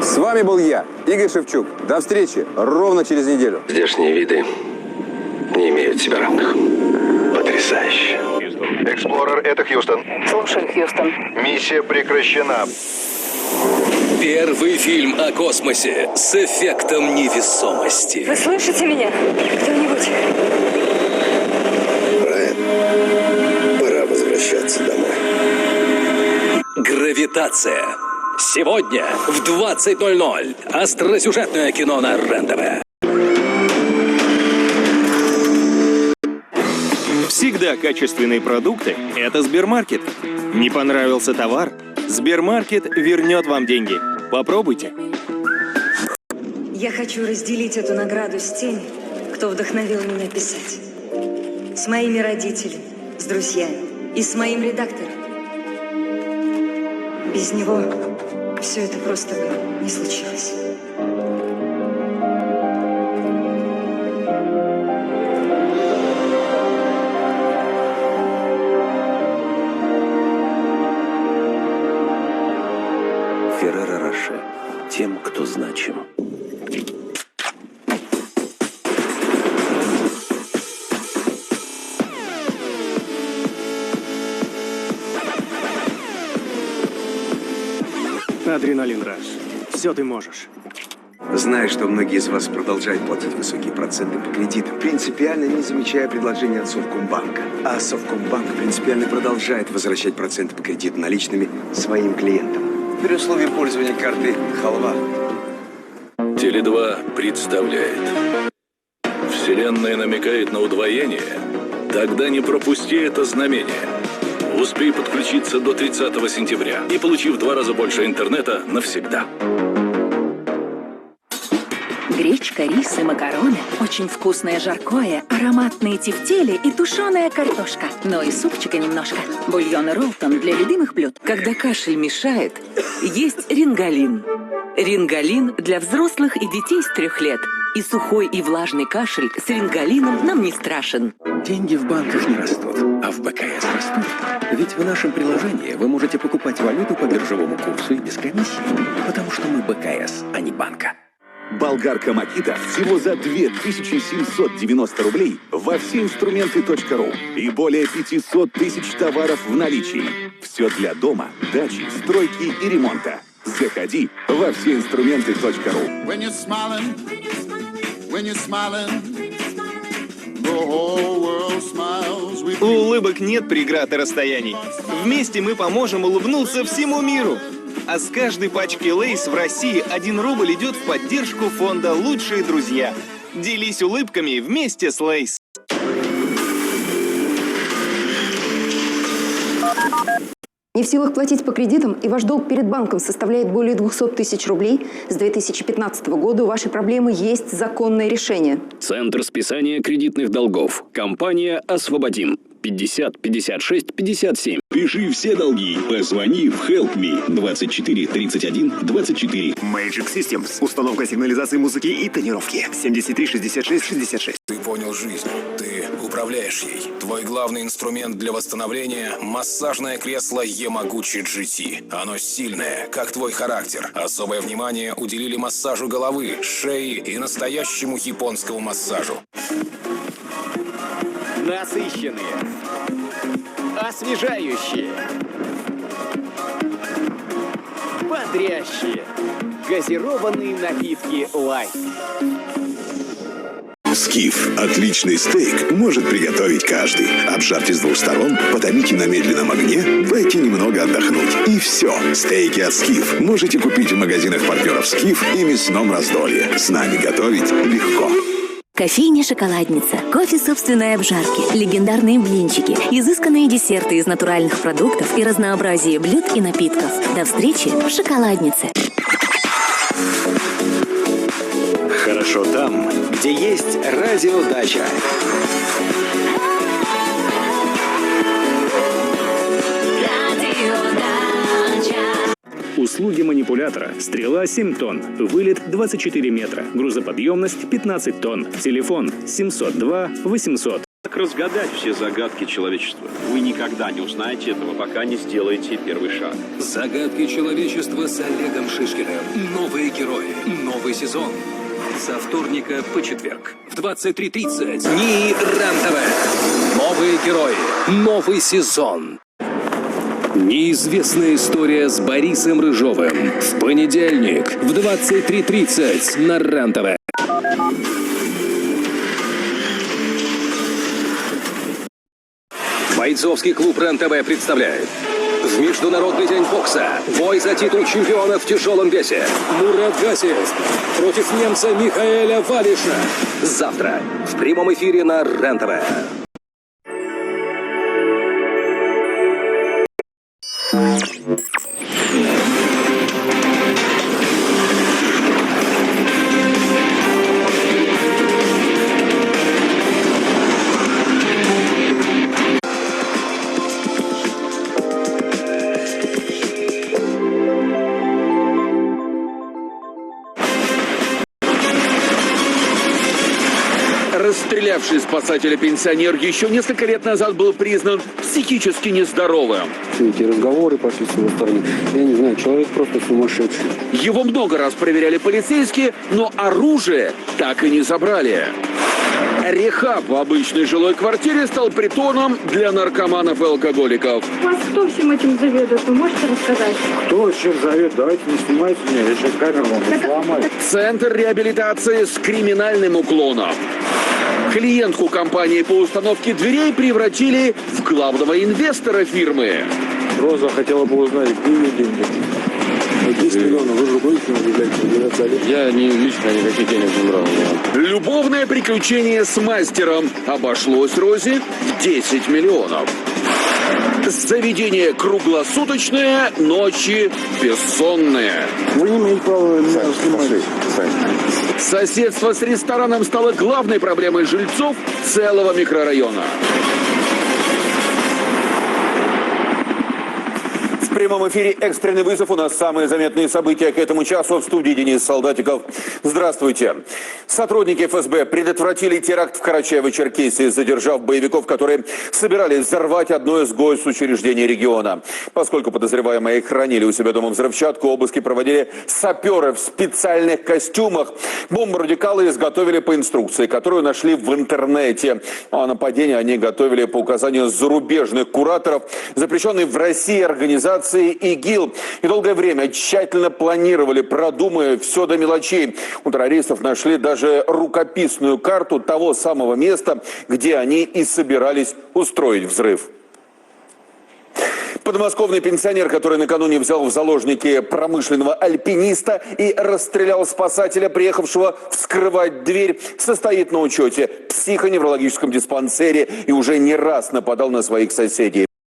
С вами был я, Игорь Шевчук. До встречи ровно через неделю. Здешние виды не имеют себе равных. Потрясающе. Эксплорер, это Хьюстон. Слушаю, Хьюстон. Миссия прекращена. Первый фильм о космосе с эффектом невесомости. Вы слышите меня? Кто-нибудь? Брайан, пора возвращаться домой. Гравитация. Сегодня в 20:00. Остросюжетное кино на РЕН-ТВ. Всегда качественные продукты – это Сбермаркет. Не понравился товар? Сбермаркет вернет вам деньги. Попробуйте. Я хочу разделить эту награду с теми, кто вдохновил меня писать. С моими родителями, с друзьями и с моим редактором. Без него все это просто бы не случилось. Ферреро Роше. Тем, кто значим. Адреналин Раш. Все ты можешь. Знаю, что многие из вас продолжают платить высокие проценты по кредитам, принципиально не замечая предложения от Совкомбанка. А Совкомбанк принципиально продолжает возвращать проценты по кредиту наличными своим клиентам. При условии пользования карты «Халва». Теле2 представляет. Вселенная намекает на удвоение? Тогда не пропусти это знамение. Успей подключиться до 30 сентября и получи в 2 раза больше интернета навсегда. Гречка, рис и макароны. Очень вкусное жаркое, ароматные тефтели и тушеная картошка. Но и супчика немножко. Бульон Ролтон для любимых блюд. Когда кашель мешает, есть рингалин. Рингалин для взрослых и детей с 3 лет. И сухой и влажный кашель с рингалином нам не страшен. Деньги в банках не растут, а в БКС растут. Ведь в нашем приложении вы можете покупать валюту по биржевому курсу и без комиссии. Потому что мы БКС, а не банка. Болгарка Макита всего за 2790 рублей во всеинструменты.ру и более 500 тысяч товаров в наличии. Все для дома, дачи, стройки и ремонта. Заходи во всеинструменты.ру. У улыбок нет преград и расстояний. Вместе мы поможем улыбнуться всему миру. А с каждой пачки Лейс в России 1 рубль идет в поддержку фонда «Лучшие друзья». Делись улыбками вместе с Лейс. Не в силах платить по кредитам, и ваш долг перед банком составляет более 200 тысяч рублей, с 2015 года у вашей проблемы есть законное решение. Центр списания кредитных долгов. Компания «Освободим». 50 56 57. Пиши все долги. Позвони в Help Me 24 31 24. Magic Systems. Установка сигнализации музыки и тонировки. 73 66 66. Ты понял жизнь. Ты управляешь ей. Твой главный инструмент для восстановления – массажное кресло Ямагучи GT. Оно сильное, как твой характер. Особое внимание уделили массажу головы, шеи и настоящему японскому массажу. Насыщенные, освежающие, бодрящие, газированные напитки Лайт. Скиф. Отличный стейк может приготовить каждый. Обжарьте с 2 сторон, потомите на медленном огне, дайте немного отдохнуть. И все. Стейки от Скиф можете купить в магазинах партнеров Скиф и мясном раздолье. С нами готовить легко. Кофейня «Шоколадница». Кофе собственной обжарки, легендарные блинчики, изысканные десерты из натуральных продуктов и разнообразие блюд и напитков. До встречи в «Шоколаднице». Хорошо там, где есть радиодача. Услуги манипулятора. Стрела 7 тонн. Вылет 24 метра. Грузоподъемность 15 тонн. Телефон 702 800. Как разгадать все загадки человечества? Вы никогда не узнаете этого, пока не сделаете первый шаг. Загадки человечества с Олегом Шишкиным. Новые герои. Новый сезон. Со вторника по четверг в 23:30. НИИ РЕН-ТВ. Новые герои. Новый сезон. Неизвестная история с Борисом Рыжовым. В понедельник в 23:30 на РЕН-ТВ. Бойцовский клуб РЕН-ТВ представляет в Международный день бокса бой за титул чемпиона в тяжелом весе. Мурат Гасиев против немца Михаэля Валиша. Завтра в прямом эфире на РЕН-ТВ. Расстрелявший спасателя-пенсионер еще несколько лет назад был признан психически нездоровым. Все эти разговоры пошли с его стороны. Я не знаю, человек просто сумасшедший. Его много раз проверяли полицейские, но оружие так и не забрали. Рехаб в обычной жилой квартире стал притоном для наркоманов и алкоголиков. У вас кто всем этим заведует? Вы можете рассказать? Кто чем заведует? Давайте не снимайте меня, я сейчас камеру вам сломаю. Центр реабилитации с криминальным уклоном. Клиентку компании по установке дверей превратили в главного инвестора фирмы. Роза хотела бы узнать, где ее деньги. 10 миллионов, вы же будете удивлять? Я лично никаких денег не брал. Любовное приключение с мастером обошлось Розе в 10 миллионов. Заведение круглосуточное, ночи бессонные. Вы не имеете права меня снимать. Соседство с рестораном стало главной проблемой жильцов целого микрорайона. В прямом эфире экстренный вызов. У нас самые заметные события к этому часу. В студии Денис Солдатиков. Здравствуйте. Сотрудники ФСБ предотвратили теракт в Карачаево-Черкесии, задержав боевиков, которые собирались взорвать одно из госучреждений региона. Поскольку подозреваемые хранили у себя дома взрывчатку, обыски проводили саперы в специальных костюмах. Бомбу радикалы изготовили по инструкции, которую нашли в интернете. А нападение они готовили по указанию зарубежных кураторов, запрещенной в России организации ИГИЛ. И долгое время тщательно планировали, продумывая все до мелочей. У террористов нашли даже рукописную карту того самого места, где они и собирались устроить взрыв. Подмосковный пенсионер, который накануне взял в заложники промышленного альпиниста и расстрелял спасателя, приехавшего вскрывать дверь, состоит на учете в психоневрологическом диспансере и уже не раз нападал на своих соседей.